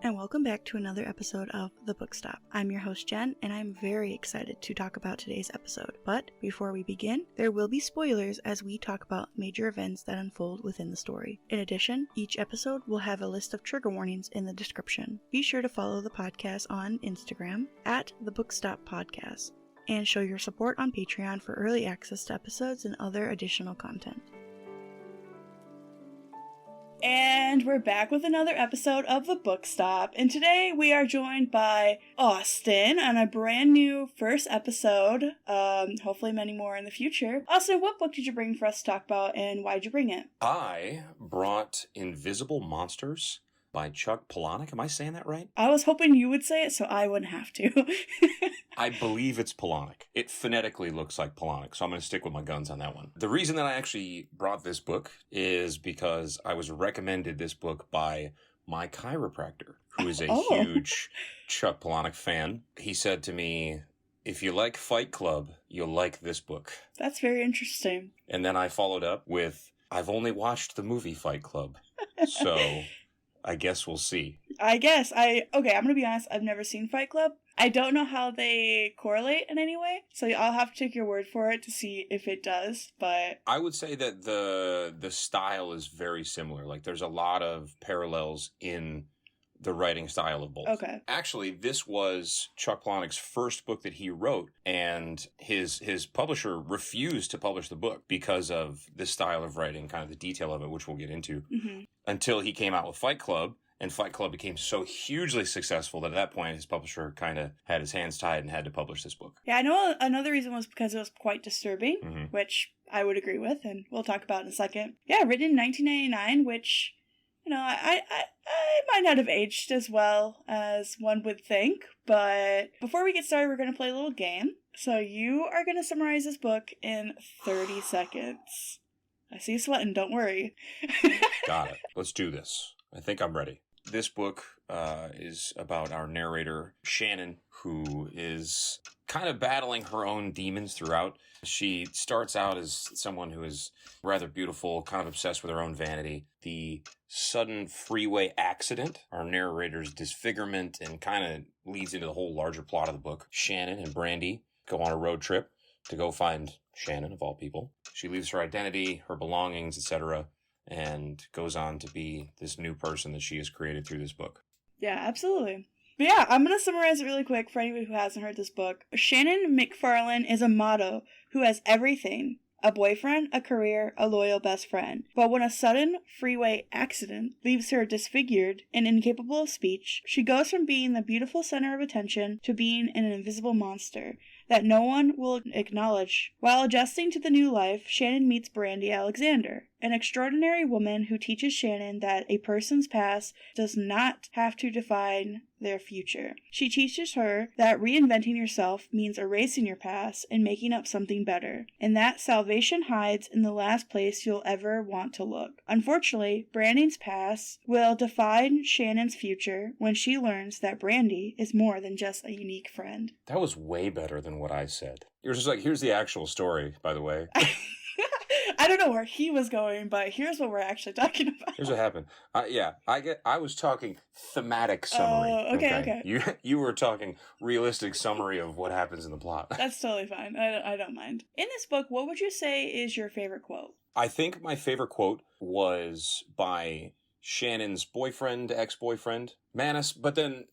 and welcome back to another episode of The Book Stop. I'm your host Jen, and I'm very excited to talk about today's episode. But before we begin, there will be spoilers as we talk about major events that unfold within the story. In addition, each episode will have a list of trigger warnings in the description. Be sure to follow the podcast on Instagram at The Book Stop Podcast, and show your support on Patreon for early access to episodes and other additional content. And we're back with another episode of The Book Stop, and today we are joined by Austin on a brand new first episode, hopefully many more in the future. Austin, what book did you bring for us to talk about, and why'd you bring it? I brought Invisible Monsters by Chuck Palahniuk. Am I saying that right? I was hoping you would say it so I wouldn't have to. I believe it's Palahniuk. It phonetically looks like Palahniuk, so I'm going to stick with my guns on that one. The reason that I actually brought this book is because I was recommended this book by my chiropractor, who is a huge Chuck Palahniuk fan. He said to me, if you like Fight Club, you'll like this book. That's very interesting. And then I followed up with, I've only watched the movie Fight Club, so I guess we'll see. I'm going to be honest, I've never seen Fight Club. I don't know how they correlate in any way, so I'll have to take your word for it to see if it does, but I would say that the style is very similar. Like, there's a lot of parallels in the writing style of both. Okay. Actually, this was Chuck Palahniuk's first book that he wrote, and his publisher refused to publish the book because of the style of writing, kind of the detail of it, which we'll get into, until he came out with Fight Club. And Fight Club became so hugely successful that at that point his publisher kind of had his hands tied and had to publish this book. Yeah, I know another reason was because it was quite disturbing, which I would agree with, and we'll talk about in a second. Yeah, written in 1999, which, you know, I might not have aged as well as one would think, but before we get started, we're going to play a little game. So you are going to summarize this book in 30 seconds. I see you sweating, don't worry. Got it. Let's do this. I think I'm ready. This book is about our narrator, Shannon, who is kind of battling her own demons throughout. She starts out as someone who is rather beautiful, kind of obsessed with her own vanity. The sudden freeway accident, our narrator's disfigurement, and kind of leads into the whole larger plot of the book. Shannon and Brandy go on a road trip to go find Shannon, of all people. She leaves her identity, her belongings, etc., and goes on to be this new person that she has created through this book. Yeah, absolutely. But yeah, I'm going to summarize it really quick for anybody who hasn't heard this book. Shannon McFarlane is a model who has everything. A boyfriend, a career, a loyal best friend. But when a sudden freeway accident leaves her disfigured and incapable of speech, she goes from being the beautiful center of attention to being an invisible monster that no one will acknowledge. While adjusting to the new life, Shannon meets Brandy Alexander, an extraordinary woman who teaches Shannon that a person's past does not have to define their future. She teaches her that reinventing yourself means erasing your past and making up something better, and that salvation hides in the last place you'll ever want to look. Unfortunately, Brandy's past will define Shannon's future when she learns that Brandy is more than just a unique friend. That was way better than what I said. You're just like, here's the actual story, by the way. I don't know where he was going, but here's what we're actually talking about. Here's what happened. I was talking thematic summary. Okay. You were talking realistic summary of what happens in the plot. That's totally fine. I don't mind. In this book, what would you say is your favorite quote? I think my favorite quote was by Shannon's boyfriend, ex-boyfriend, Manus, but then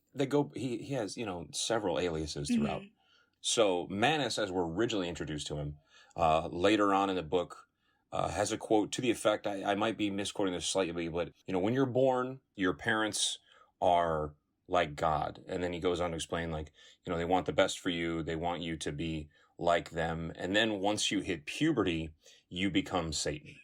he has, several aliases throughout. So Manus, as we're originally introduced to him, later on in the book, has a quote to the effect, I might be misquoting this slightly, but, when you're born, your parents are like God. And then he goes on to explain, they want the best for you. They want you to be like them. And then once you hit puberty, you become Satan.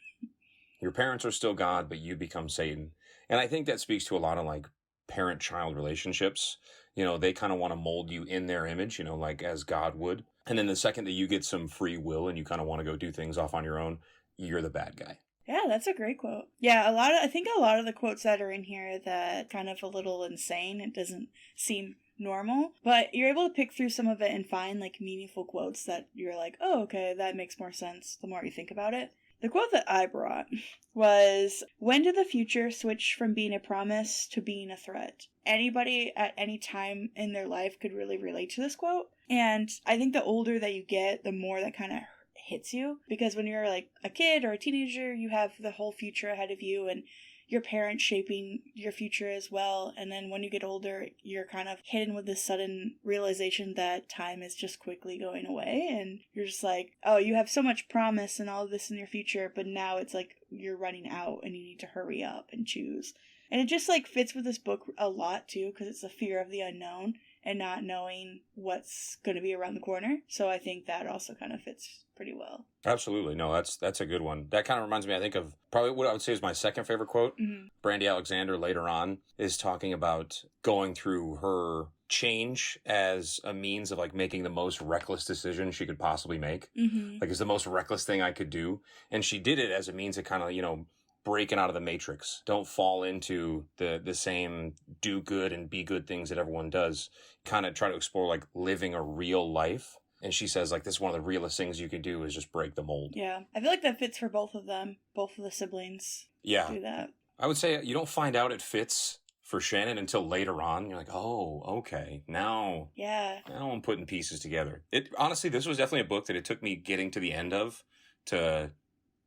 Your parents are still God, but you become Satan. And I think that speaks to a lot of, parent-child relationships. They kind of want to mold you in their image, as God would. And then the second that you get some free will and you kind of want to go do things off on your own, you're the bad guy. Yeah, that's a great quote. Yeah, I think a lot of the quotes that are in here that kind of a little insane. It doesn't seem normal, but you're able to pick through some of it and find meaningful quotes that you're like, oh, okay, that makes more sense the more you think about it. The quote that I brought was, when did the future switch from being a promise to being a threat? Anybody at any time in their life could really relate to this quote. And I think the older that you get, the more that kind of hits you. Because when you're like a kid or a teenager, you have the whole future ahead of you and your parents shaping your future as well. And then when you get older, you're kind of hidden with this sudden realization that time is just quickly going away. And you're just like, oh, you have so much promise and all of this in your future, but now it's like you're running out and you need to hurry up and choose. And it just like fits with this book a lot too, because it's the fear of the unknown and not knowing what's going to be around the corner. So I think that also kind of fits pretty well. Absolutely. No, that's a good one. That kind of reminds me, I think, of probably what I would say is my second favorite quote. Mm-hmm. Brandy Alexander later on is talking about going through her change as a means of like making the most reckless decision she could possibly make. Mm-hmm. Like, it's the most reckless thing I could do. And she did it as a means of kind of, breaking out of the matrix. Don't fall into the same do good and be good things that everyone does. Kind of try to explore like living a real life. And she says like this is one of the realest things you can do is just break the mold. Yeah. I feel like that fits for both of them. Both of the siblings do that. I would say you don't find out it fits for Shannon until later on. You're like, oh, okay. Now I'm putting pieces together. Honestly, this was definitely a book that it took me getting to the end of to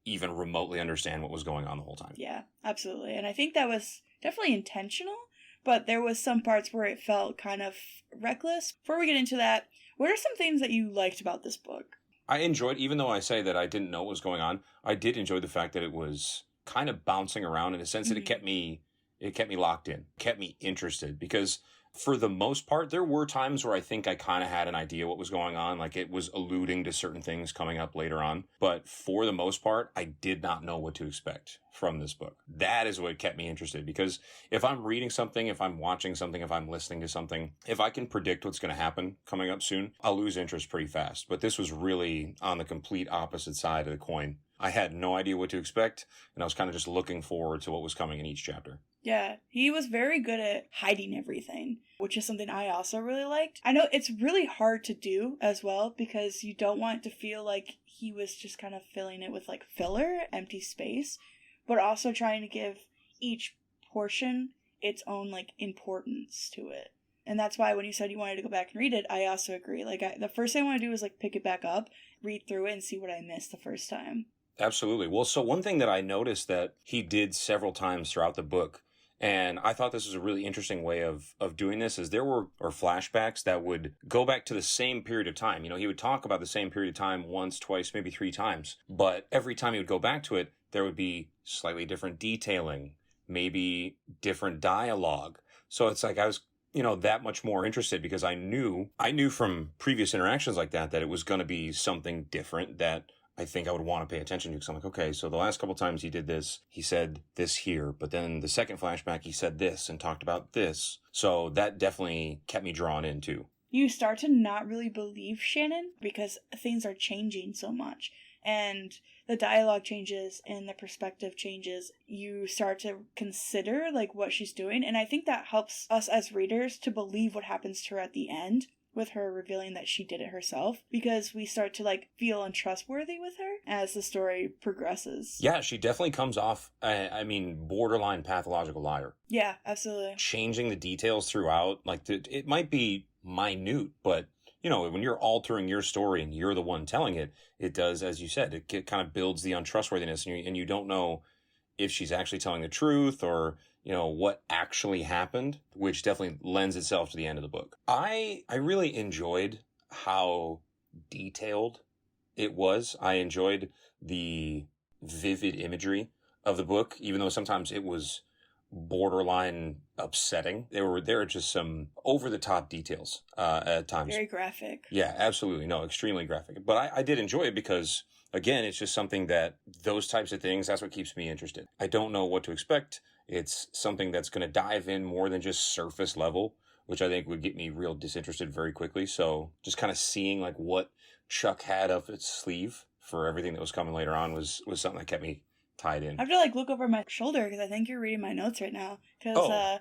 even remotely understand what was going on the whole time. Yeah, absolutely. And I think that was definitely intentional, but there was some parts where it felt kind of reckless. Before we get into that, what are some things that you liked about this book? I enjoyed, even though I say that I didn't know what was going on, I did enjoy the fact that it was kind of bouncing around in a sense that it kept me locked in, kept me interested, because for the most part, there were times where I think I kind of had an idea what was going on. Like it was alluding to certain things coming up later on. But for the most part, I did not know what to expect from this book. That is what kept me interested, because if I'm reading something, if I'm watching something, if I'm listening to something, if I can predict what's going to happen coming up soon, I'll lose interest pretty fast. But this was really on the complete opposite side of the coin. I had no idea what to expect, and I was kind of just looking forward to what was coming in each chapter. Yeah, he was very good at hiding everything, which is something I also really liked. I know it's really hard to do as well, because you don't want it to feel like he was just kind of filling it with like filler, empty space, but also trying to give each portion its own like importance to it. And that's why when you said you wanted to go back and read it, I also agree. Like the first thing I want to do is like pick it back up, read through it, and see what I missed the first time. Absolutely. Well, so one thing that I noticed that he did several times throughout the book, and I thought this was a really interesting way of doing this, is there were flashbacks that would go back to the same period of time. He would talk about the same period of time once, twice, maybe three times. But every time he would go back to it, there would be slightly different detailing, maybe different dialogue. So it's like I was, that much more interested, because I knew from previous interactions like that it was going to be something different that I think I would want to pay attention to, because I'm like, okay, so the last couple times he did this, he said this here, but then the second flashback, he said this and talked about this. So that definitely kept me drawn in too. You start to not really believe Shannon because things are changing so much, and the dialogue changes and the perspective changes. You start to consider like what she's doing, and I think that helps us as readers to believe what happens to her at the end, with her revealing that she did it herself, because we start to like feel untrustworthy with her as the story progresses. Yeah, she definitely comes off, borderline pathological liar. Yeah, absolutely. Changing the details throughout, like it might be minute, but when you're altering your story and you're the one telling it, it does, as you said, it kind of builds the untrustworthiness, and you don't know if she's actually telling the truth or what actually happened, which definitely lends itself to the end of the book. I really enjoyed how detailed it was. I enjoyed the vivid imagery of the book, even though sometimes it was borderline upsetting. There were just some over-the-top details at times. Very graphic. Yeah, absolutely. No, extremely graphic. But I did enjoy it because, again, it's just something that those types of things, that's what keeps me interested. I don't know what to expect. It's something that's going to dive in more than just surface level, which I think would get me real disinterested very quickly. So just kind of seeing like what Chuck had up its sleeve for everything that was coming later on was something that kept me tied in. I have to like look over my shoulder because I think you're reading my notes right now. Because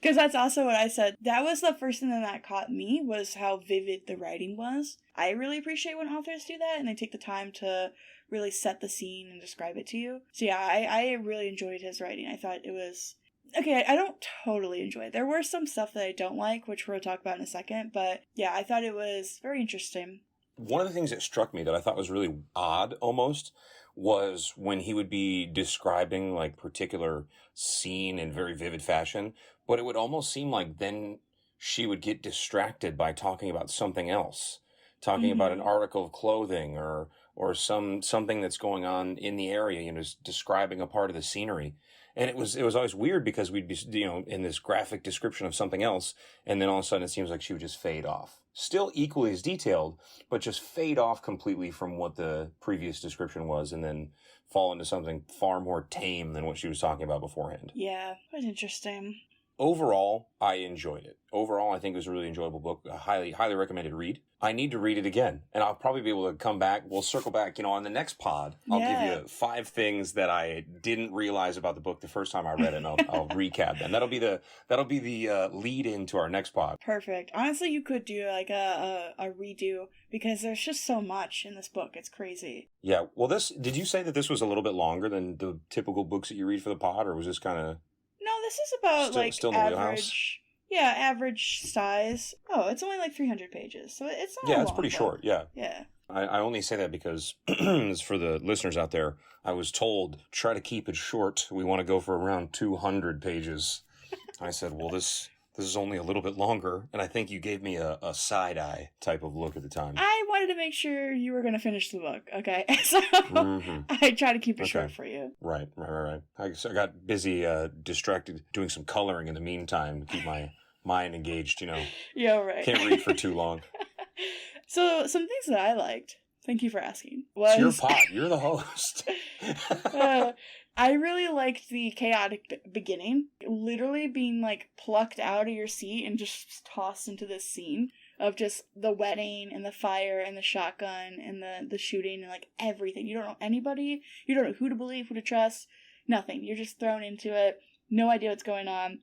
Because that's also what I said. That was the first thing that caught me, was how vivid the writing was. I really appreciate when authors do that and they take the time to really set the scene and describe it to you. So yeah, I really enjoyed his writing. I thought it was... Okay, I don't totally enjoy it. There were some stuff that I don't like, which we'll talk about in a second, but yeah, I thought it was very interesting. One of the things that struck me that I thought was really odd almost was when he would be describing like particular scene in very vivid fashion, but it would almost seem like then she would get distracted by talking about something else, talking about an article of clothing or something that's going on in the area, you know, just describing a part of the scenery. And it was always weird because we'd be, you know, in this graphic description of something else, and then all of a sudden it seems like she would just fade off. Still equally as detailed, but just fade off completely from what the previous description was, and then fall into something far more tame than what she was talking about beforehand. Yeah, it was interesting. Overall, I enjoyed it. Overall, I think it was a really enjoyable book. A highly, highly recommended read. I need to read it again, and I'll probably be able to come back. We'll circle back, you know, on the next pod. I'll give you 5 things that I didn't realize about the book the first time I read it, and I'll recap them. That'll be the lead into our next pod. Perfect. Honestly, you could do like a redo, because there's just so much in this book. It's crazy. Yeah. Well, did you say that this was a little bit longer than the typical books that you read for the pod, or was this kind of... No, this is about still in the wheelhouse? average. Yeah, average size. Oh, it's only like 300 pages, so it's not. Yeah, it's pretty short. Yeah. Yeah. I only say that because, for the listeners out there, I was told try to keep it short. We want to go for around 200 pages. I said, well, this is only a little bit longer, and I think you gave me a side eye type of look at the time. I wanted to make sure you were going to finish the book, okay? So I try to keep it short for you. Right. I got busy distracted doing some coloring in the meantime to keep my mind engaged, you know. Yeah, right. Can't read for too long. So some things that I liked, thank you for asking, was... It's your pod. You're the host. I really liked the chaotic beginning. Literally being, like, plucked out of your seat and just tossed into this scene of just the wedding and the fire and the shotgun and the shooting and, like, everything. You don't know anybody. You don't know who to believe, who to trust. Nothing. You're just thrown into it. No idea what's going on.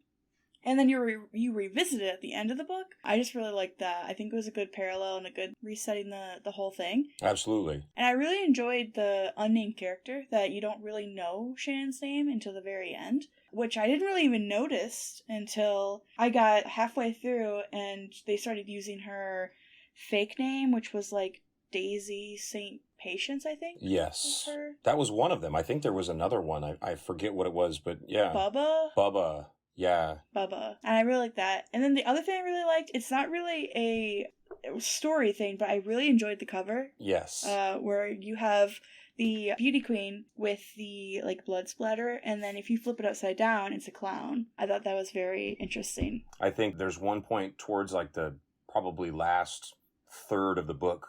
And then you revisit it at the end of the book. I just really liked that. I think it was a good parallel and a good resetting the whole thing. Absolutely. And I really enjoyed the unnamed character, that you don't really know Shannon's name until the very end, which I didn't really even notice until I got halfway through and they started using her fake name, which was like Daisy St. Patience, I think. Yes. That was one of them. I think there was another one. I forget what it was, but yeah. Bubba. Yeah. Bubba. And I really like that. And then the other thing I really liked, it's not really a story thing, but I really enjoyed the cover. Yes. Where you have the beauty queen with the, like, blood splatter, and then if you flip it upside down, it's a clown. I thought that was very interesting. I think there's one point towards, like, the probably last third of the book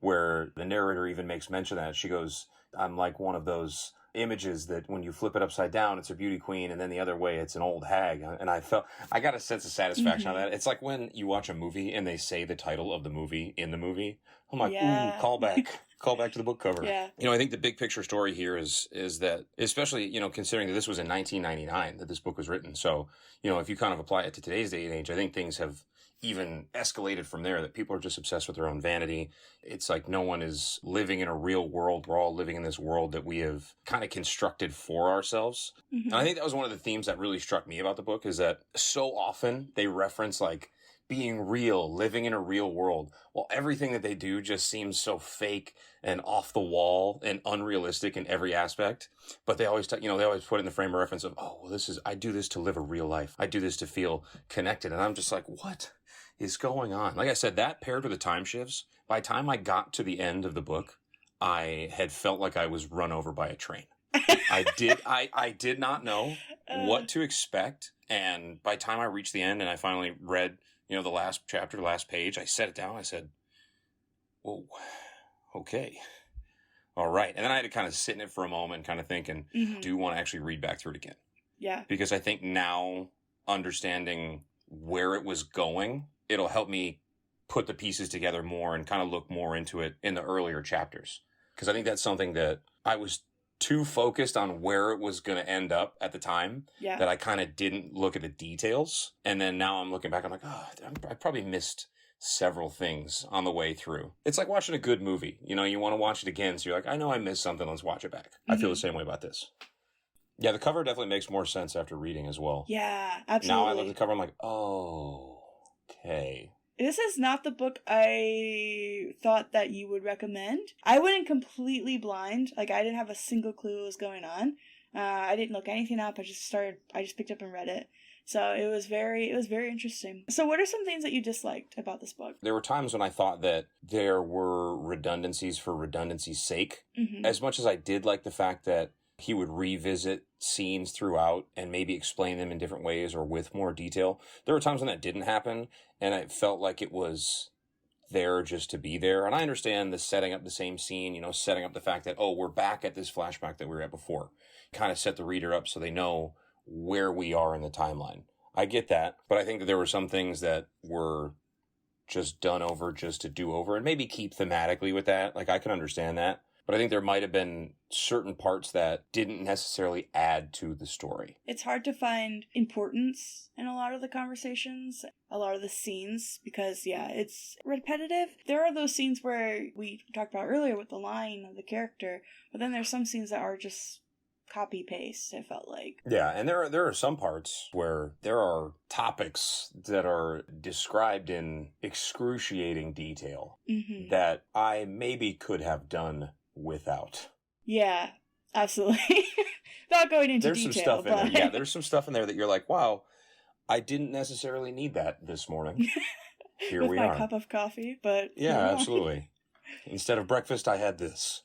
where the narrator even makes mention of that. She goes, I'm like one of those images that when you flip it upside down, it's a beauty queen, and then the other way, it's an old hag. And I got a sense of satisfaction on that. It's like when you watch a movie and they say the title of the movie in the movie. I'm like, ooh, call back to the book cover. Yeah. You know, I think the big picture story here is that, especially, you know, considering that this was in 1999 that this book was written. So, you know, if you kind of apply it to today's day and age, I think things have even escalated from there, that people are just obsessed with their own vanity. It's like no one is living in a real world. We're all living in this world that we have kind of constructed for ourselves. And I think that was one of the themes that really struck me about the book, is that so often they reference like being real, living in a real world. Well, everything that they do just seems so fake and off the wall and unrealistic in every aspect. But they always, they always put it in the frame of reference of, oh, well, I do this to live a real life. I do this to feel connected. And I'm just like, what is going on? Like I said, that paired with the time shifts, by the time I got to the end of the book, I had felt like I was run over by a train. I did not know what to expect. And by the time I reached the end and I finally read, the last chapter, the last page, I set it down. I said, whoa, okay. All right. And then I had to kind of sit in it for a moment, kind of thinking, do you want to actually read back through it again? Yeah. Because I think now, understanding where it was going, it'll help me put the pieces together more and kind of look more into it in the earlier chapters. Because I think that's something that I was too focused on where it was going to end up at the time that I kind of didn't look at the details. And then now I'm looking back, I'm like, oh, I probably missed several things on the way through. It's like watching a good movie. You know, you want to watch it again, so you're like, I know I missed something, let's watch it back. I feel the same way about this. Yeah, the cover definitely makes more sense after reading as well. Yeah, absolutely. Now I look at the cover, I'm like, oh, okay. This is not the book I thought that you would recommend. I went in completely blind. Like, I didn't have a single clue what was going on. I didn't look anything up. I just picked up and read it. So it was very interesting. So what are some things that you disliked about this book? There were times when I thought that there were redundancies for redundancy's sake. As much as I did like the fact that he would revisit scenes throughout and maybe explain them in different ways or with more detail. There were times when that didn't happen, and it felt like it was there just to be there. And I understand the setting up the same scene, you know, setting up the fact that, oh, we're back at this flashback that we were at before. Kind of set the reader up so they know where we are in the timeline. I get that, but I think that there were some things that were just done over just to do over, and maybe keep thematically with that. Like, I can understand that. But I think there might have been certain parts that didn't necessarily add to the story. It's hard to find importance in a lot of the conversations, a lot of the scenes, because, yeah, it's repetitive. There are those scenes where we talked about earlier with the line of the character, but then there's some scenes that are just copy-paste, it felt like. Yeah, and there are some parts where there are topics that are described in excruciating detail that I maybe could have done without. Yeah, absolutely. Not going into there's detail. Some stuff but... in there. Yeah, there's some stuff in there that you're like, wow, I didn't necessarily need that this morning. Here With we my are. Cup of coffee, but yeah, absolutely. Instead of breakfast, I had this.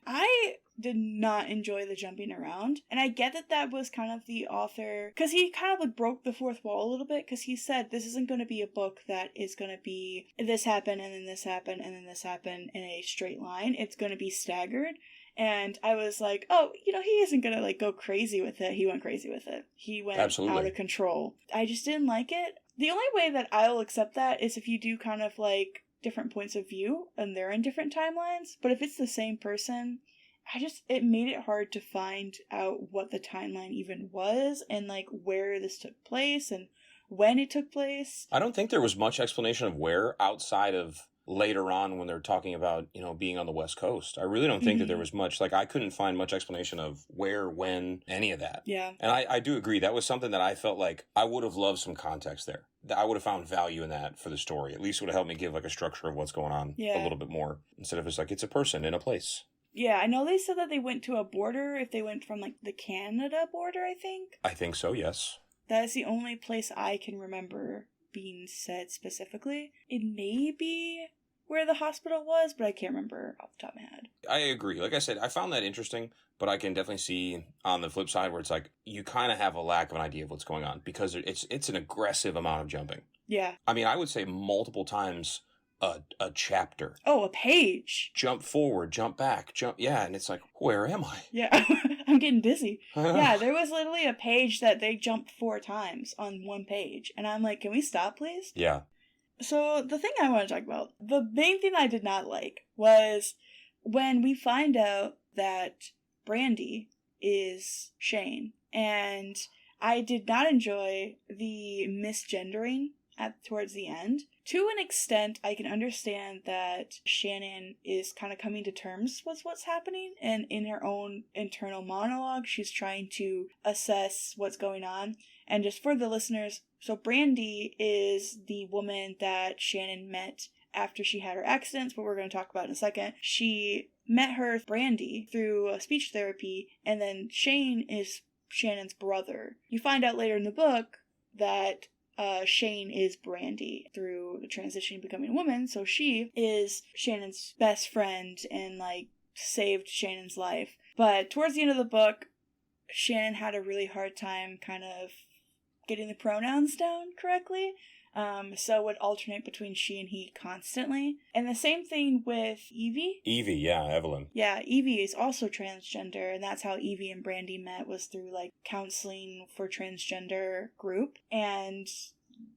I did not enjoy the jumping around, and I get that was kind of the author, because he kind of like broke the fourth wall a little bit, because he said this isn't going to be a book that is going to be this happened and then this happened and then this happened in a straight line. It's going to be staggered. And I was like, oh, you know, he isn't going to like go crazy with it. He went crazy with it. He went Absolutely. out of control. I just didn't like it. The only way that I'll accept that is if you do kind of like different points of view and they're in different timelines. But if it's the same person, it made it hard to find out what the timeline even was and like where this took place and when it took place. I don't think there was much explanation of where outside of later on when they're talking about, you know, being on the West Coast. I really don't think that there was much, like I couldn't find much explanation of where, when, any of that. Yeah. And I do agree. That was something that I felt like I would have loved some context there. I would have found value in that for the story. At least it would have helped me give like a structure of what's going on a little bit more instead of just like, it's a person in a place. Yeah, I know they said that they went to a border if they went from like the Canada border, I think. I think so, yes. That is the only place I can remember being said specifically. It may be where the hospital was, but I can't remember off the top of my head. I agree. Like I said, I found that interesting, but I can definitely see on the flip side where it's like you kind of have a lack of an idea of what's going on because it's an aggressive amount of jumping. Yeah. I mean, I would say multiple times a chapter. Oh, a page. Jump forward, jump back, jump. Yeah, and it's like, where am I? Yeah, I'm getting dizzy. Yeah, there was literally a page that they jumped 4 times on one page. And I'm like, can we stop, please? Yeah. So the thing I want to talk about, the main thing I did not like was when we find out that Brandy is Shane. And I did not enjoy the misgendering towards the end. To an extent, I can understand that Shannon is kind of coming to terms with what's happening, and in her own internal monologue, she's trying to assess what's going on. And just for the listeners, so Brandy is the woman that Shannon met after she had her accidents, what we're going to talk about in a second. She met her, Brandy, through speech therapy, and then Shane is Shannon's brother. You find out later in the book that Shane is Brandy through the transition becoming a woman, so she is Shannon's best friend and like saved Shannon's life. But towards the end of the book, Shannon had a really hard time kind of getting the pronouns down correctly. So it would alternate between she and he constantly. And the same thing with Evie. Evie, yeah, Evelyn. Yeah, Evie is also transgender, and that's how Evie and Brandy met, was through like counseling for transgender group. And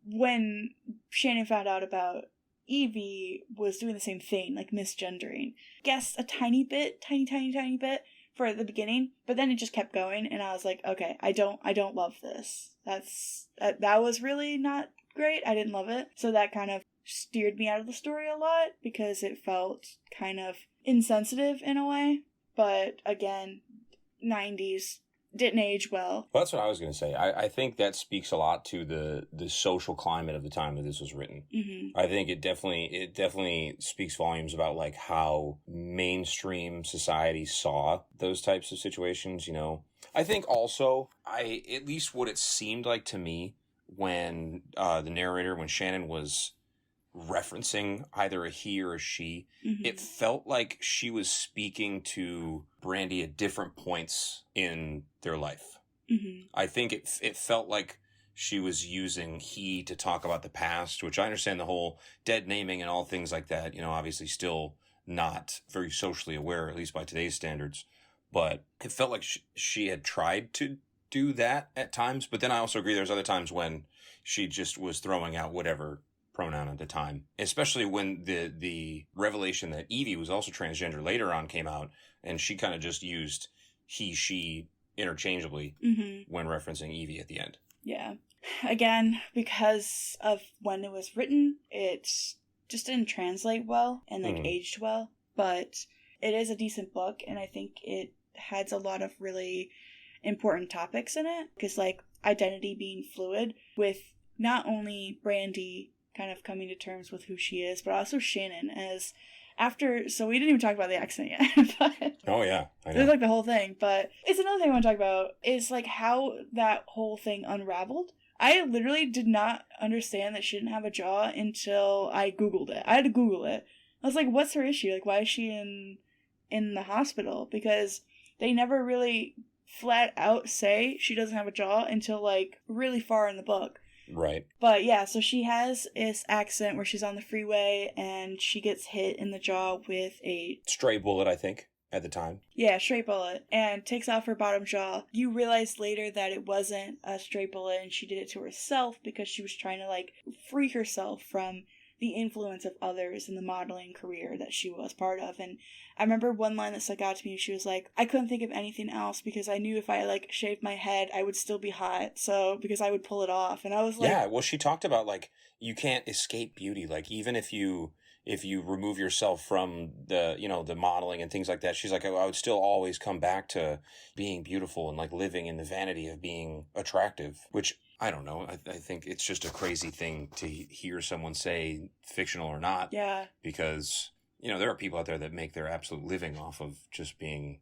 when Shannon found out about Evie was doing the same thing, like misgendering. Guess a tiny bit, tiny bit for the beginning, but then it just kept going, and I was like, okay, I don't love this. That was really not great. I didn't love it. So that kind of steered me out of the story a lot because it felt kind of insensitive in a way. But again, 90s didn't age well. Well, that's what I was going to say. I think that speaks a lot to the social climate of the time that this was written. Mm-hmm. I think it definitely speaks volumes about like how mainstream society saw those types of situations, you know. I think also, at least what it seemed like to me when the narrator, when Shannon was referencing either a he or a she, Mm-hmm. it felt like she was speaking to Brandy at different points in their life. Mm-hmm. I think it felt like she was using he to talk about the past, which I understand the whole dead naming and all things like that, you know, obviously still not very socially aware, at least by today's standards. But it felt like she had tried to do that at times. But then I also agree there's other times when she just was throwing out whatever pronoun at the time, especially when the revelation that Evie was also transgender later on came out, and she kind of just used he, she interchangeably Mm-hmm. when referencing Evie at the end. Yeah. Again, because of when it was written, it just didn't translate well and aged well, but it is a decent book, and I think it has a lot of really important topics in it, because like identity being fluid, with not only Brandy kind of coming to terms with who she is, but also Shannon as after, so we didn't even talk about the accent yet, but oh yeah, I know. there's like the whole thing, but it's another thing I want to talk about is like how that whole thing unraveled. I literally did not understand that she didn't have a jaw until I Googled it. I had to Google it. I was like, what's her issue? Like, why is she in the hospital? Because they never really flat out say she doesn't have a jaw until like really far in the book. Right. But yeah, so she has this accident where she's on the freeway and she gets hit in the jaw with a stray bullet, I think, at the time. Yeah, straight bullet, and takes off her bottom jaw. You realize later that it wasn't a straight bullet and she did it to herself because she was trying to like free herself from the influence of others in the modeling career that she was part of. And I remember one line that stuck out to me. She was like, I couldn't think of anything else because I knew if I like shaved my head, I would still be hot. So because I would pull it off. And I was like, yeah, well, she talked about like, you can't escape beauty. Like even if you remove yourself from the, you know, the modeling and things like that, she's like, I would still always come back to being beautiful and like living in the vanity of being attractive, which I don't know. I think it's just a crazy thing to hear someone say, fictional or not. Yeah. Because, you know, there are people out there that make their absolute living off of just being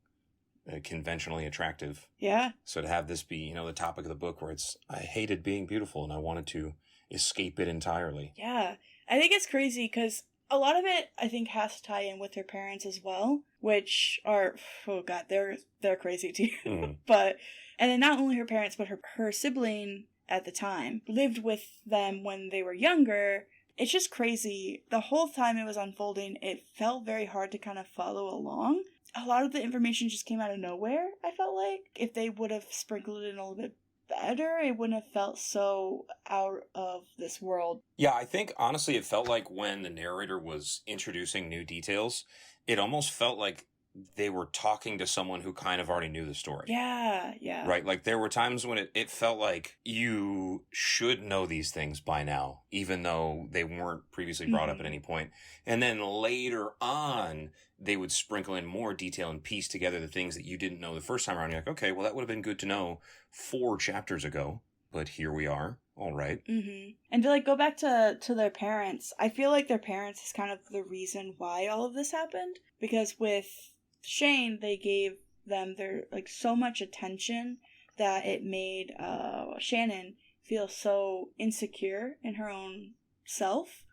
conventionally attractive. Yeah. So to have this be, you know, the topic of the book where it's, I hated being beautiful and I wanted to escape it entirely. Yeah. I think it's crazy because a lot of it, I think, has to tie in with her parents as well, which are, oh god, they're crazy too. But, and then not only her parents, but her sibling at the time lived with them when they were younger. It's just crazy. The whole time it was unfolding, it felt very hard to kind of follow along. A lot of the information just came out of nowhere, I felt like. If they would have sprinkled it in a little bit better, it wouldn't have felt so out of this world. Yeah, I think honestly it felt like when the narrator was introducing new details, it almost felt like they were talking to someone who kind of already knew the story. Yeah, yeah. Right, like there were times when it felt like you should know these things by now, even though they weren't previously brought up at any point. And then later on, they would sprinkle in more detail and piece together the things that you didn't know the first time around. You're like, okay, well, that would have been good to know 4 chapters ago, but here we are. All right. Mm-hmm. And to like go back to their parents, I feel like their parents is kind of the reason why all of this happened. Because with Shane, they gave them their like so much attention that it made Shannon feel so insecure in her own self.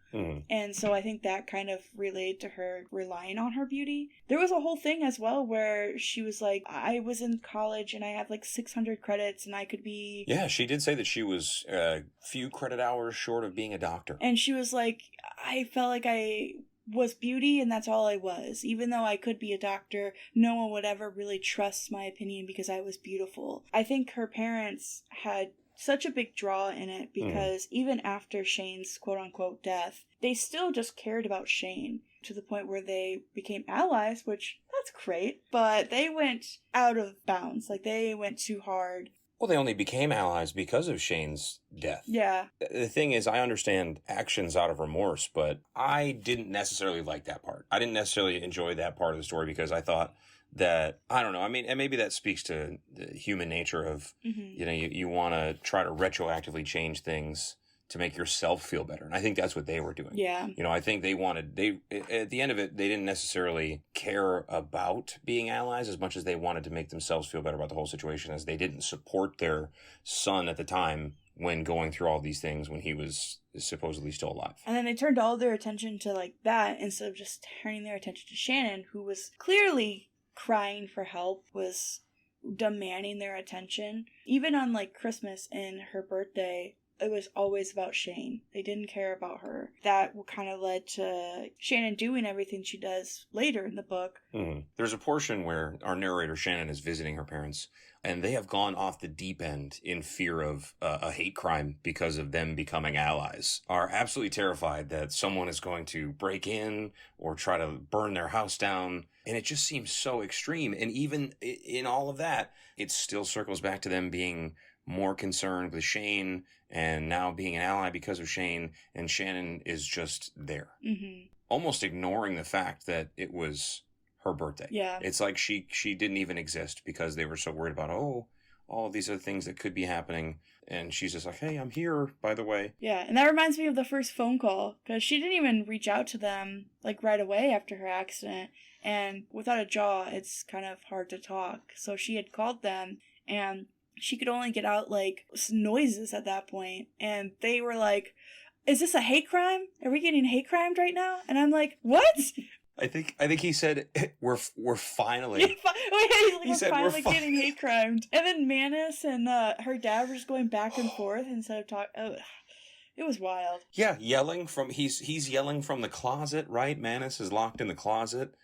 And so I think that kind of related to her relying on her beauty. There was a whole thing as well where she was like, I was in college and I have like 600 credits and I could be... Yeah, she did say that she was a few credit hours short of being a doctor. And she was like, I felt like I was beauty and that's all I was. Even though I could be a doctor, no one would ever really trust my opinion because I was beautiful. I think her parents had such a big draw in it because even after Shane's quote-unquote death, they still just cared about Shane to the point where they became allies, which, that's great, but they went out of bounds. Like, they went too hard. Well, they only became allies because of Shane's death. Yeah. The thing is, I understand actions out of remorse, but I didn't necessarily like that part. I didn't necessarily enjoy that part of the story because I thought that, I don't know, I mean, and maybe that speaks to the human nature of, you know, you want to try to retroactively change things to make yourself feel better. And I think that's what they were doing. Yeah. You know, I think at the end of it, they didn't necessarily care about being allies as much as they wanted to make themselves feel better about the whole situation, as they didn't support their son at the time when going through all these things when he was supposedly still alive. And then they turned all their attention to, like, that instead of just turning their attention to Shannon, who was clearly crying for help, was demanding their attention. Even on, like, Christmas and her birthday, it was always about Shane. They didn't care about her. That kind of led to Shannon doing everything she does later in the book. There's a portion where our narrator, Shannon, is visiting her parents, and they have gone off the deep end in fear of a hate crime because of them becoming allies. Are absolutely terrified that someone is going to break in or try to burn their house down. And it just seems so extreme. And even in all of that, it still circles back to them being more concerned with Shane and now being an ally because of Shane, and Shannon is just there. Almost ignoring the fact that it was her birthday. Yeah. It's like she didn't even exist because they were so worried about, all these other things that could be happening. And she's just like, hey, I'm here, by the way. Yeah, and that reminds me of the first phone call, because she didn't even reach out to them, like, right away after her accident. And without a jaw, it's kind of hard to talk. So she had called them, and she could only get out, like, noises at that point. And they were like, is this a hate crime? Are we getting hate crimed right now? And I'm like, what? I think he said, we're finally. He's like, we're finally getting hate crimed. And then Manus and her dad were just going back and forth instead of talking. Oh, it was wild. Yeah, he's yelling from the closet, right? Manus is locked in the closet,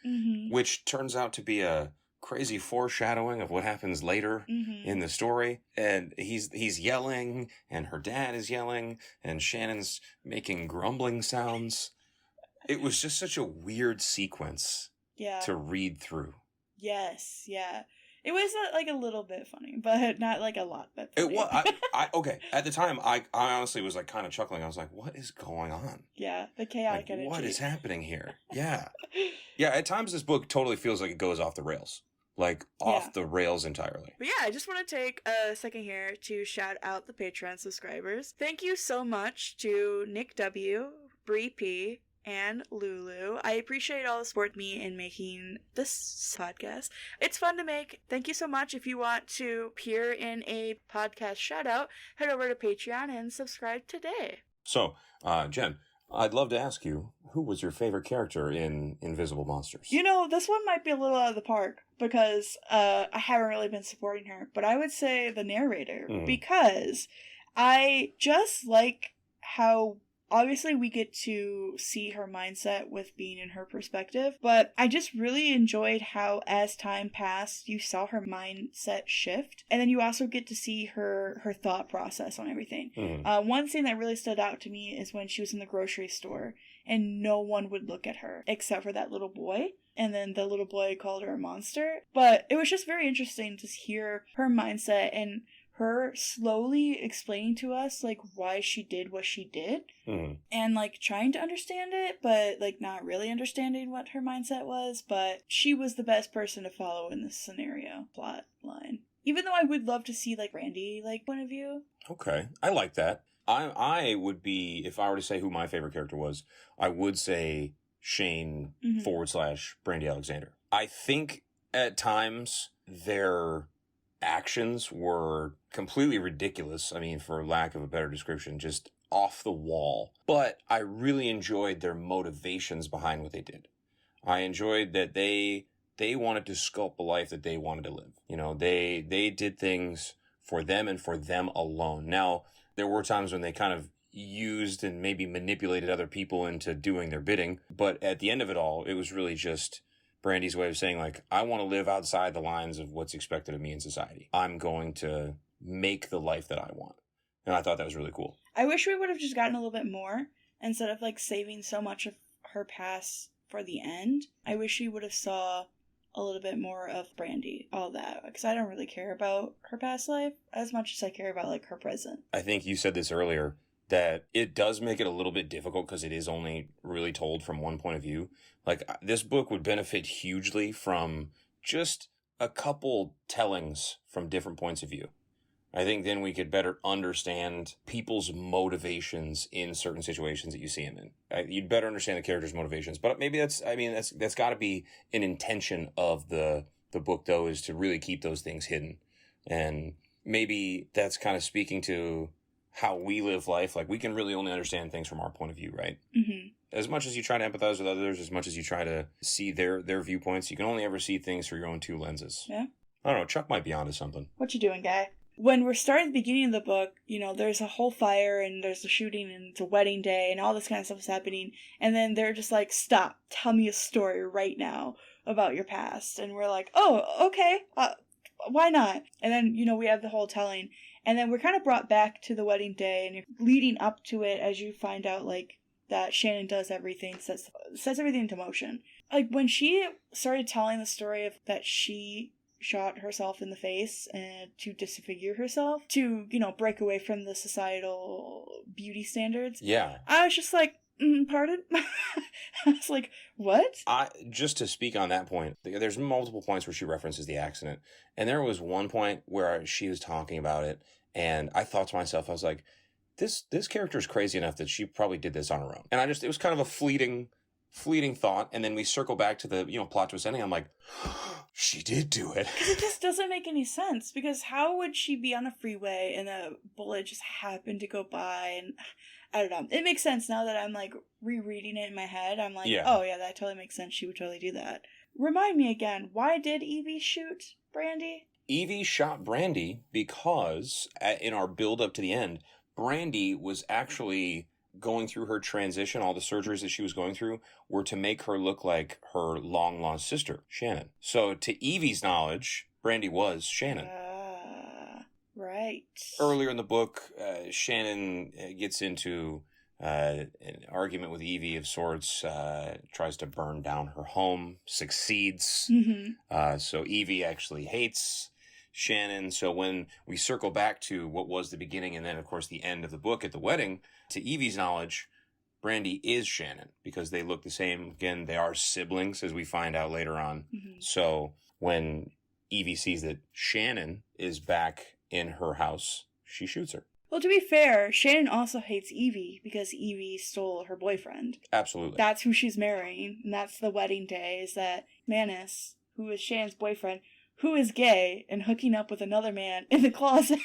which turns out to be a crazy foreshadowing of what happens later in the story. And he's yelling, and her dad is yelling, and Shannon's making grumbling sounds. It was just such a weird sequence to read through. Yes, yeah. It was like a little bit funny, but not like a lot. But funny. It was. Okay. At the time, I honestly was like kind of chuckling. I was like, "What is going on?" Yeah, the chaotic energy. What is happening here? Yeah, yeah. At times, this book totally feels like it goes off the rails, like off the rails entirely. But yeah, I just want to take a second here to shout out the Patreon subscribers. Thank you so much to Nick W, Bree P, and Lulu. I appreciate all the support me in making this podcast. It's fun to make. Thank you so much. If you want to appear in a podcast shout out, head over to Patreon and subscribe today. So, Jen, I'd love to ask you, who was your favorite character in Invisible Monsters? You know, this one might be a little out of the park because I haven't really been supporting her, but I would say the narrator because I just like how obviously we get to see her mindset with being in her perspective, but I just really enjoyed how as time passed, you saw her mindset shift, and then you also get to see her thought process on everything. One thing that really stood out to me is when she was in the grocery store, and no one would look at her except for that little boy. And then the little boy called her a monster. But it was just very interesting to hear her mindset and her slowly explaining to us, like, why she did what she did. And, like, trying to understand it, but, like, not really understanding what her mindset was. But she was the best person to follow in this scenario plot line. Even though I would love to see, like, Randy, like, point of view. Okay. I like that. I would be, if I were to say who my favorite character was, I would say Shane / Brandy Alexander. I think at times their actions were completely ridiculous. I mean, for lack of a better description, just off the wall. But I really enjoyed their motivations behind what they did. I enjoyed that they wanted to sculpt a life that they wanted to live. You know, they did things for them and for them alone. Now, there were times when they kind of used and maybe manipulated other people into doing their bidding. But at the end of it all, it was really just Brandy's way of saying, like, I want to live outside the lines of what's expected of me in society. I'm going to make the life that I want. And I thought that was really cool. I wish we would have just gotten a little bit more instead of like saving so much of her past for the end. I wish we would have saw a little bit more of Brandy, all that, because I don't really care about her past life as much as I care about like her present. I think you said this earlier, that it does make it a little bit difficult because it is only really told from one point of view. Like, this book would benefit hugely from just a couple tellings from different points of view. I think then we could better understand people's motivations in certain situations that you see them in. You'd better understand the characters' motivations. But maybe that's got to be an intention of the book, though, is to really keep those things hidden. And maybe that's kind of speaking to how we live life. Like, we can really only understand things from our point of view, right? Mm-hmm. As much as you try to empathize with others, as much as you try to see their viewpoints, you can only ever see things through your own two lenses. Yeah. I don't know. Chuck might be onto something. What you doing, guy? When we're starting at the beginning of the book, you know, there's a whole fire and there's a shooting and it's a wedding day and all this kind of stuff is happening. And then they're just like, stop, tell me a story right now about your past. And we're like, oh, okay, why not? And then, you know, we have the whole telling. And then we're kind of brought back to the wedding day and you're leading up to it as you find out, like, that Shannon does everything, sets everything into motion. Like, when she started telling the story of that she shot herself in the face and to disfigure herself to, you know, break away from the societal beauty standards. Yeah. I was just like, pardon? I was like, what? Just to speak on that point, there's multiple points where she references the accident. And there was one point where she was talking about it and I thought to myself, I was like, this character is crazy enough that she probably did this on her own. And it was kind of a fleeting thought, and then we circle back to the, you know, plot twist ending. I'm like, she did do it. Because it just doesn't make any sense. Because how would she be on a freeway and a bullet just happened to go by? And I don't know. It makes sense now that I'm like rereading it in my head. I'm like, oh yeah, that totally makes sense. She would totally do that. Remind me again, why did Evie shoot Brandy? Evie shot Brandy because in our build up to the end, Brandy was actually going through her transition. All the surgeries that she was going through were to make her look like her long-lost sister, Shannon. So to Evie's knowledge, Brandy was Shannon. Right. Earlier in the book, Shannon gets into an argument with Evie of sorts, tries to burn down her home, succeeds. Mm-hmm. So Evie actually hates Shannon. So when we circle back to what was the beginning and then, of course, the end of the book at the wedding, to Evie's knowledge, Brandy is Shannon because they look the same. Again, they are siblings, as we find out later on. Mm-hmm. So when Evie sees that Shannon is back in her house, she shoots her. Well, to be fair, Shannon also hates Evie because Evie stole her boyfriend. Absolutely. That's who she's marrying, and that's the wedding day, is that Manus, who is Shannon's boyfriend, who is gay and hooking up with another man in the closet.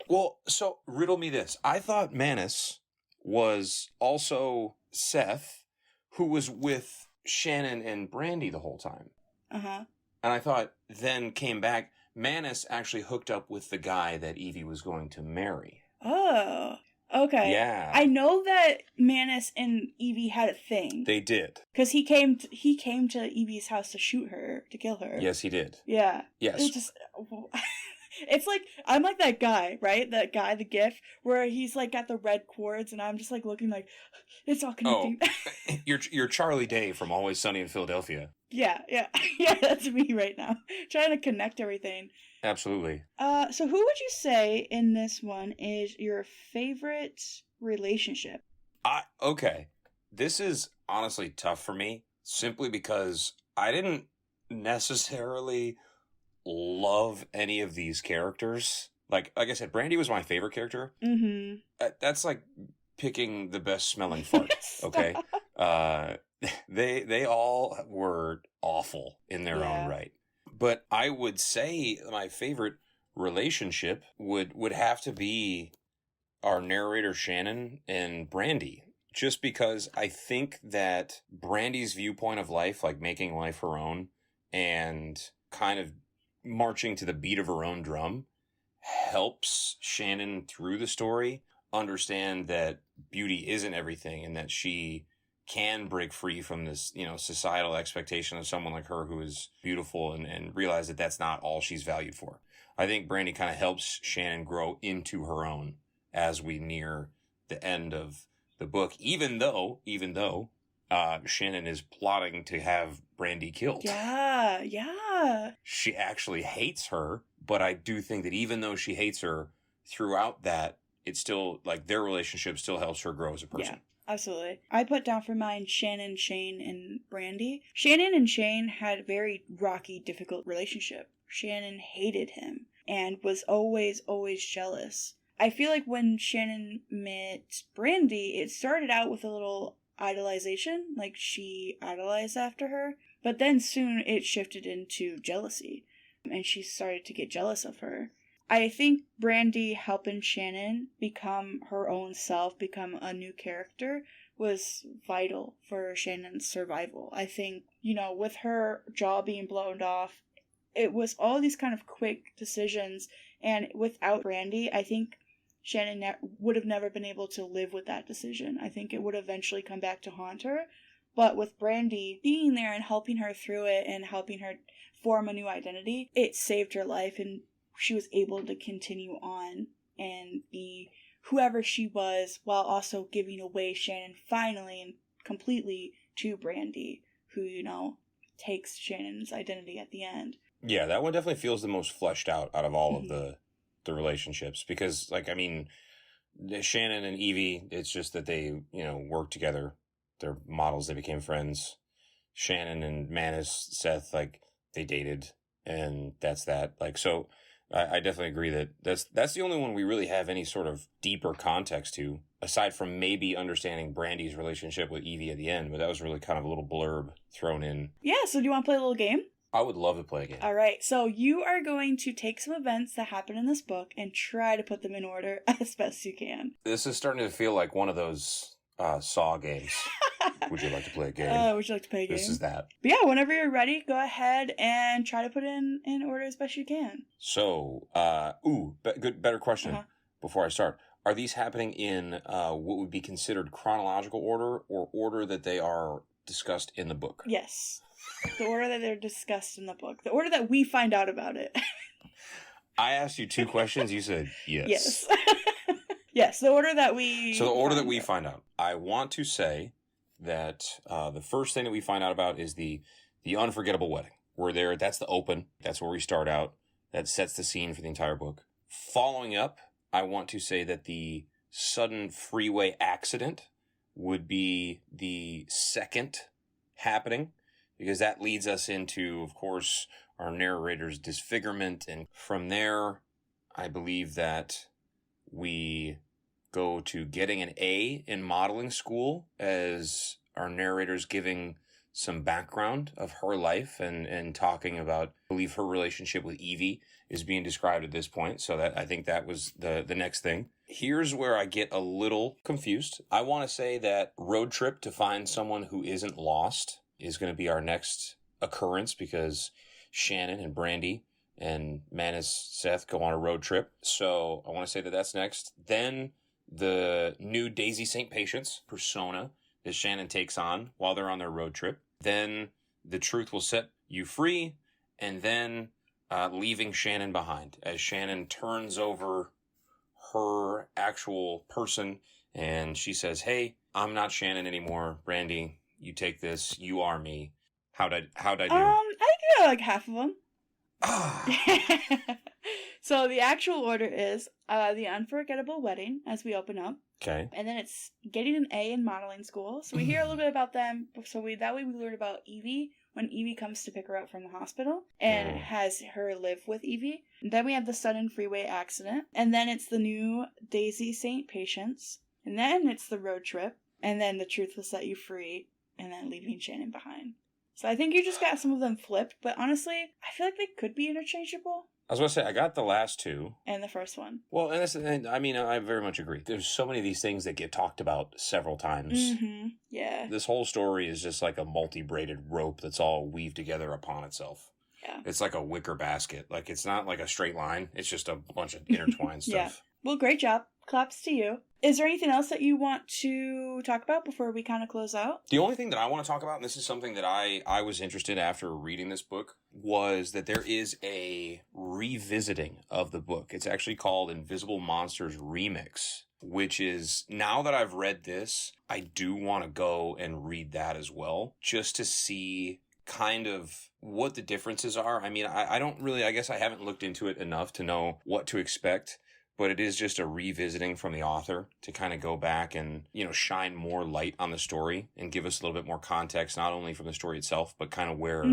Well, so riddle me this. I thought Manus was also Seth, who was with Shannon and Brandy the whole time. Uh-huh. And I thought then came back, Manus actually hooked up with the guy that Evie was going to marry. Oh, okay. Yeah. I know that Manus and Evie had a thing. They did. Because he came to Evie's house to shoot her, to kill her. Yes, he did. Yeah. Yes. It's just... It's like, I'm like that guy, right? That guy, the GIF, where he's like got the red cords and I'm just like looking like, it's all connecting. Oh, you're Charlie Day from Always Sunny in Philadelphia. Yeah. Yeah, that's me right now. Trying to connect everything. Absolutely. So who would you say in this one is your favorite relationship? Okay. This is honestly tough for me, simply because I didn't necessarily love any of these characters. Like I said, Brandy was my favorite character. Mm-hmm. That's like picking the best smelling fart. Okay. They all were awful in their own right. But I would say my favorite relationship would have to be our narrator Shannon and Brandy. Just because I think that Brandy's viewpoint of life, like making life her own and kind of marching to the beat of her own drum, helps Shannon through the story understand that beauty isn't everything and that she can break free from this, societal expectation of someone like her who is beautiful and realize that that's not all she's valued for. I think Brandy kind of helps Shannon grow into her own as we near the end of the book, even though Shannon is plotting to have Brandy killed. Yeah. She actually hates her, but I do think that even though she hates her, throughout that, it's still, like, their relationship still helps her grow as a person. Yeah. Absolutely. I put down for mine Shannon, Shane, and Brandy. Shannon and Shane had a very rocky, difficult relationship. Shannon hated him and was always jealous. I feel like when Shannon met Brandy, it started out with a little idolization, like she idolized after her, but then soon it shifted into jealousy, and she started to get jealous of her. I think Brandy helping Shannon become her own self, become a new character, was vital for Shannon's survival. I think, with her jaw being blown off, it was all these kind of quick decisions, and without Brandy, I think Shannon would have never been able to live with that decision. I think it would eventually come back to haunt her, but with Brandy being there and helping her through it and helping her form a new identity, it saved her life, and she was able to continue on and be whoever she was while also giving away Shannon finally and completely to Brandy, who, takes Shannon's identity at the end. Yeah, that one definitely feels the most fleshed out of all of the relationships, because, like, I mean, Shannon and Evie, it's just that they, work together. They're models, they became friends. Shannon and Manus, Seth, like, they dated, and that's that. Like, so I definitely agree that that's the only one we really have any sort of deeper context to, aside from maybe understanding Brandy's relationship with Evie at the end, but that was really kind of a little blurb thrown in. Yeah, so do you want to play a little game? I would love to play a game. All right, so you are going to take some events that happen in this book and try to put them in order as best you can. This is starting to feel like one of those Saw games. Would you like to play a game? Would you like to play a game? This is that. But yeah, whenever you're ready, go ahead and try to put it in order as best you can. So, better question before I start. Are these happening in what would be considered chronological order, or order that they are discussed in the book? Yes. The order that they're discussed in the book. The order that we find out about it. I asked you 2 questions. You said yes. Yes. Yes, the order that we... So the order that we find out. I want to say that the first thing that we find out about is the unforgettable wedding. We're there. That's the open. That's where we start out. That sets the scene for the entire book. Following up, I want to say that the sudden freeway accident would be the second happening, because that leads us into, of course, our narrator's disfigurement. And from there, I believe that we go to getting an A in modeling school, as our narrator's giving some background of her life and talking about, I believe, her relationship with Evie is being described at this point. So that, I think that was the next thing. Here's where I get a little confused. I want to say that road trip to find someone who isn't lost is going to be our next occurrence, because Shannon and Brandy and Manus, Seth go on a road trip. So I want to say that that's next. Then the new Daisy St. Patience persona that Shannon takes on while they're on their road trip. Then the truth will set you free. And then leaving Shannon behind, as Shannon turns over her actual person and she says, "Hey, I'm not Shannon anymore. Brandy, you take this. You are me." How'd I do? I think you got like half of them. So the actual order is the unforgettable wedding as we open up. Okay. And then it's getting an A in modeling school. So we hear a little bit about them. So we learn about Evie when Evie comes to pick her up from the hospital and has her live with Evie. And then we have the sudden freeway accident. And then it's the new Daisy St. Patience. And then it's the road trip. And then the truth will set you free. And then leaving Shannon behind. So I think you just got some of them flipped. But honestly, I feel like they could be interchangeable. I was going to say, I got the last 2. And the first one. Well, and I very much agree. There's so many of these things that get talked about several times. Mm-hmm. Yeah. This whole story is just like a multi-braided rope that's all weaved together upon itself. Yeah. It's like a wicker basket. Like, it's not like a straight line. It's just a bunch of intertwined stuff. Yeah. Well, great job. Claps to you. Is there anything else that you want to talk about before we kind of close out? The only thing that I want to talk about, and this is something that I was interested after reading this book, was that there is a revisiting of the book. It's actually called Invisible Monsters Remix, which is, now that I've read this, I do want to go and read that as well, just to see kind of what the differences are. I mean, I don't really, I guess I haven't looked into it enough to know what to expect. But it is just a revisiting from the author to kind of go back and, shine more light on the story and give us a little bit more context, not only from the story itself, but kind of where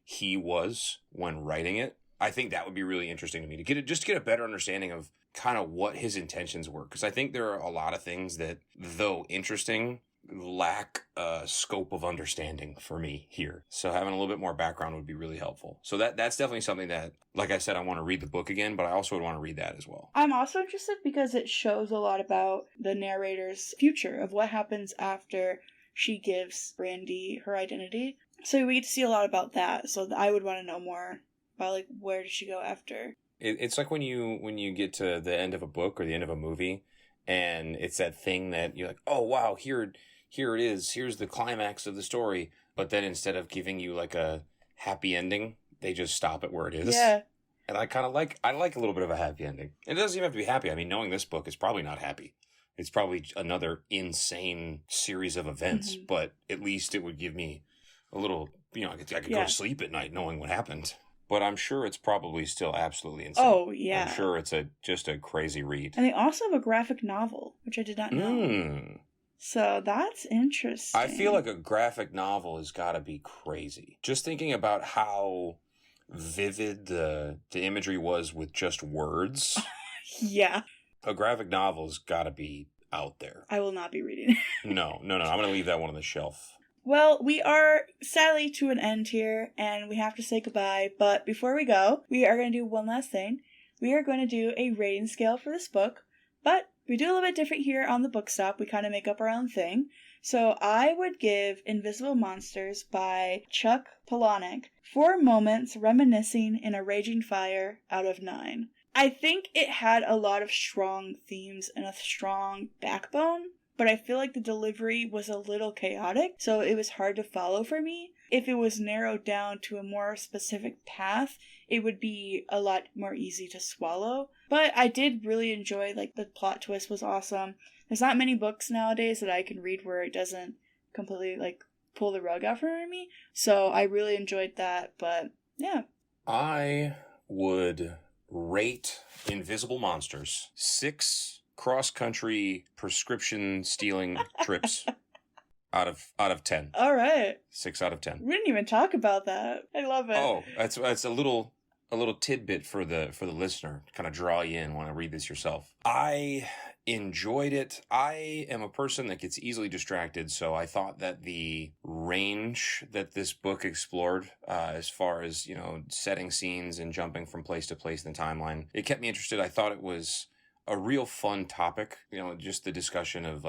he was when writing it. I think that would be really interesting to me to get a better understanding of kind of what his intentions were. Because I think there are a lot of things that, though interesting, lack a scope of understanding for me here. So having a little bit more background would be really helpful. So that's definitely something that, like I said, I want to read the book again, but I also would want to read that as well. I'm also interested because it shows a lot about the narrator's future of what happens after she gives Brandy her identity. So we get to see a lot about that. So I would want to know more about, like, where does she go after? It's like when you get to the end of a book or the end of a movie, and it's that thing that you're like, oh wow, here it is. Here's the climax of the story. But then instead of giving you like a happy ending, they just stop it where it is. Yeah. And I like a little bit of a happy ending. And it doesn't even have to be happy. I mean, knowing this book is probably not happy. It's probably another insane series of events, but at least it would give me a little, I could go to sleep at night knowing what happened. But I'm sure it's probably still absolutely insane. Oh, yeah. I'm sure it's just a crazy read. And they also have a graphic novel, which I did not know. So that's interesting. I feel like a graphic novel has got to be crazy. Just thinking about how vivid the imagery was with just words. Yeah. A graphic novel's got to be out there. I will not be reading it. No. I'm going to leave that one on the shelf. Well, we are sadly to an end here, and we have to say goodbye. But before we go, we are going to do one last thing. We are going to do a rating scale for this book, but we do a little bit different here on the Book Stop. We kind of make up our own thing. So I would give Invisible Monsters by Chuck Palahniuk 4 moments reminiscing in a raging fire out of 9. I think it had a lot of strong themes and a strong backbone, but I feel like the delivery was a little chaotic, so it was hard to follow for me. If it was narrowed down to a more specific path, it would be a lot more easy to swallow. But I did really enjoy, the plot twist was awesome. There's not many books nowadays that I can read where it doesn't completely, pull the rug out from under me. So I really enjoyed that, but yeah. I would rate Invisible Monsters 6 cross-country prescription stealing trips out of 10. All right. 6 out of 10. We didn't even talk about that. I love it. Oh, that's a little tidbit for the listener to kind of draw you in when I read this yourself. I enjoyed it. I am a person that gets easily distracted, so I thought that the range that this book explored, as far as, setting scenes and jumping from place to place in the timeline, it kept me interested. I thought it was a real fun topic, just the discussion of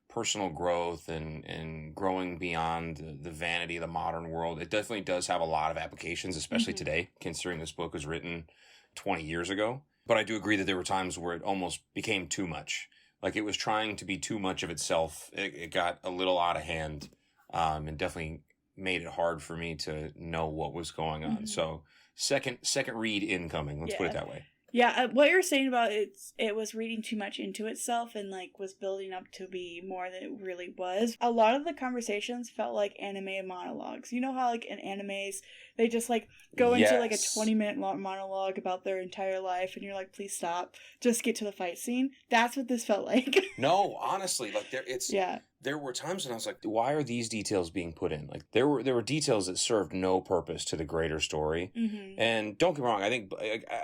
personal growth and growing beyond the vanity of the modern world. It definitely does have a lot of applications, especially today, considering this book was written 20 years ago. But I do agree that there were times where it almost became too much. It was trying to be too much of itself. It got a little out of hand, and definitely made it hard for me to know what was going on. So second read incoming, let's put it that way. Yeah, what you're saying about it was reading too much into itself and was building up to be more than it really was. A lot of the conversations felt like anime monologues. You know how in animes they just go into a 20-minute monologue about their entire life and you're like, please stop, just get to the fight scene. That's what this felt like. No, honestly, there were times when I was like, why are these details being put in? There were details that served no purpose to the greater story. And don't get me wrong, I think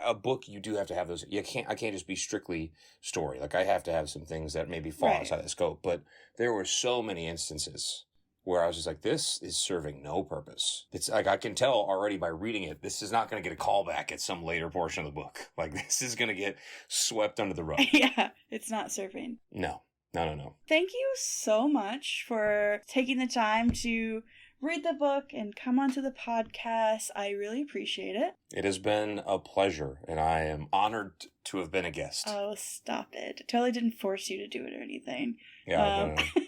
a book, you do have to have those. I can't just be strictly story. I have to have some things that maybe fall outside the scope. But there were so many instances where I was just like, this is serving no purpose. It's I can tell already by reading it, this is not going to get a callback at some later portion of the book. This is going to get swept under the rug. Yeah, it's not serving. No. Thank you so much for taking the time to read the book and come onto the podcast. I really appreciate it. It has been a pleasure, and I am honored to have been a guest. Oh, stop it. Totally didn't force you to do it or anything. Yeah, no.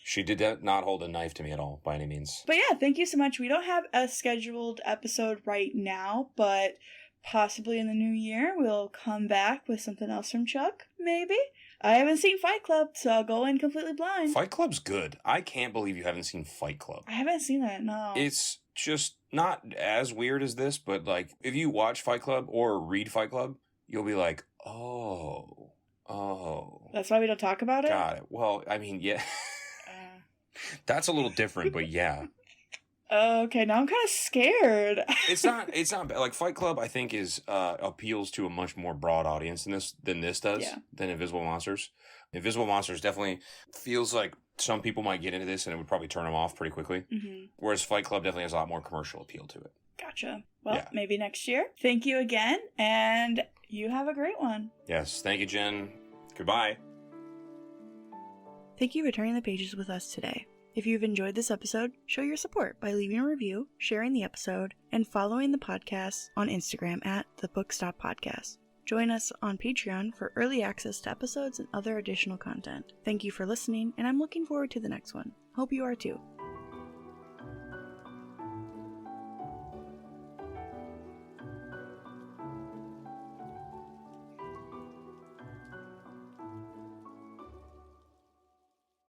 She did not hold a knife to me at all, by any means. But yeah, thank you so much. We don't have a scheduled episode right now, but possibly in the new year we'll come back with something else from Chuck, maybe. I haven't seen Fight Club, so I'll go in completely blind. Fight Club's good. I can't believe you haven't seen Fight Club. I haven't seen it, no. It's just not as weird as this, but like if you watch Fight Club or read Fight Club, you'll be like, oh. That's why we don't talk about it? Got it. Well, I mean, yeah. That's a little different, but yeah. Okay, now I'm kind of scared. It's not bad. Like Fight Club, I think is appeals to a much more broad audience than this does. Yeah. Than Invisible Monsters. Invisible Monsters definitely feels like some people might get into this and it would probably turn them off pretty quickly. Mm-hmm. Whereas Fight Club definitely has a lot more commercial appeal to it. Gotcha. Well, Yeah. Maybe next year. Thank you again, and you have a great one. Yes, thank you, Jen. Goodbye. Thank you for turning the pages with us today. If you've enjoyed this episode, show your support by leaving a review, sharing the episode, and following the podcast on Instagram at The Book Stop Podcast. Join us on Patreon for early access to episodes and other additional content. Thank you for listening, and I'm looking forward to the next one. Hope you are too.